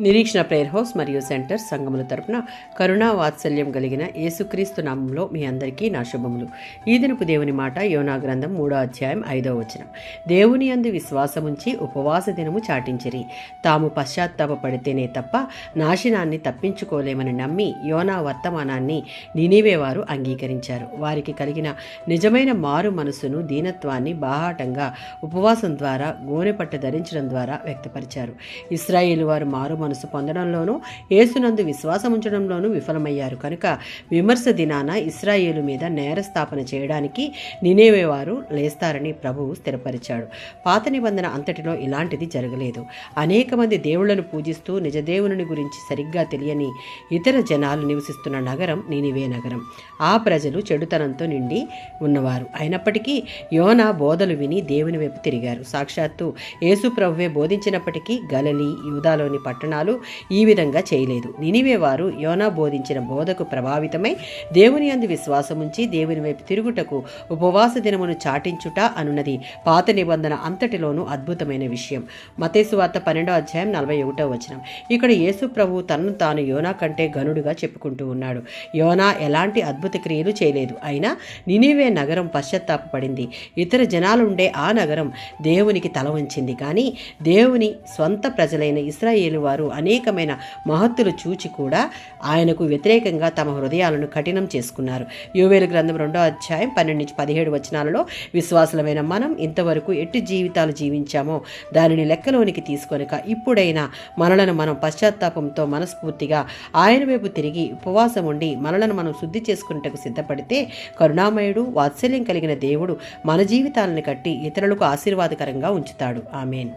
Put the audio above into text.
నిరీక్షణ prayer house మరియు centre సంఘముల తరపున కరుణా వాత్సల్యం కలిగిన యేసుక్రీస్తు నామంలో మీ అందరికీ నా శుభములు. ఈ దినపు దేవుని మాట యోనా గ్రంథం 3వ అధ్యాయం 5వ వచనం. దేవుని యందు విశ్వాసముంచి ఉపవాస దినము చాటించిరి. తాము పశ్చాత్తాపపడితేనే తప్ప నాశనాన్ని తప్పించుకోలేమని నమ్మి యోనా వర్తమానాన్ని నినివే వారు అంగీకరించారు. వారికి కలిగిన నిజమైన మారు మనసును, దీనత్వాన్ని బాహాటంగా ఉపవాసం ద్వారా, గోనెపట్ట ధరించడం ద్వారా వ్యక్తపరిచారు. ఇశ్రాయేలు వారు మారు మనసు పొందడంలోనూ యేసునందు విశ్వాసం ఉంచడంలోనూ విఫలమయ్యారు కనుక విమర్శ దినాన ఇశ్రాయేలు మీద నేరస్థాపన చేయడానికి నినేవే వారు లేస్తారని ప్రభువు స్థిరపరిచాడు. పాత నిబంధన అంతటిలో ఇలాంటిది జరగలేదు. అనేక మంది దేవుళ్లను పూజిస్తూ నిజదేవుని గురించి సరిగ్గా తెలియని ఇతర జనాలు నివసిస్తున్న నగరం నినివే నగరం. ఆ ప్రజలు చెడుతనంతో నిండి ఉన్నవారు. అయినప్పటికీ యోనా బోధలు విని దేవుని వైపు తిరిగారు. సాక్షాత్తు యేసు ప్రభువే బోధించినప్పటికీ గలిలీ, యూదాలోని పట్టణాలు ఈ విధంగా చేయలేదు. నినివే వారు యోనా బోధించిన బోధకు ప్రభావితమై దేవుని యందు విశ్వాసముంచి దేవుని వైపు తిరుగుటకు ఉపవాస దినమును చాటించుట అనున్నది పాత నిబంధన అంతటిలోనూ అద్భుతమైన విషయం. మత్తయి సువార్త 12వ అధ్యాయం 41వ వచనం. ఇక్కడ యేసు ప్రభువు తనను తాను యోనా కంటే ఘనుడుగా చెప్పుకుంటూ ఉన్నాడు. యోనా ఎలాంటి అద్భుత క్రియలు చేయలేదు. అయినా నినివే నగరం పశ్చాత్తాపపడింది. ఇతర జనాలుండే ఆ నగరం దేవునికి తల వంచింది. కానీ దేవుని స్వంత ప్రజలైన ఇశ్రాయేలు వారు అనేకమైన మహత్తులు చూచి కూడా ఆయనకు వ్యతిరేకంగా తమ హృదయాలను కఠినం చేసుకున్నారు. యోవేలు గ్రంథం 2వ అధ్యాయం 12-17 వచనాలలో విశ్వాసులమైన మనం ఇంతవరకు ఎట్టి జీవితాలు జీవించామో దానిని లెక్కలోనికి తీసుకొనక ఇప్పుడైనా మనలను మనం పశ్చాత్తాపంతో మనస్ఫూర్తిగా ఆయన వైపు తిరిగి ఉపవాసం ఉండి మనలను మనం శుద్ధి చేసుకున్నటకు సిద్ధపడితే కరుణామయుడు, వాత్సల్యం కలిగిన దేవుడు మన జీవితాలను కట్టి ఇతరులకు ఆశీర్వాదకరంగా ఉంచుతాడు. ఆమేన్.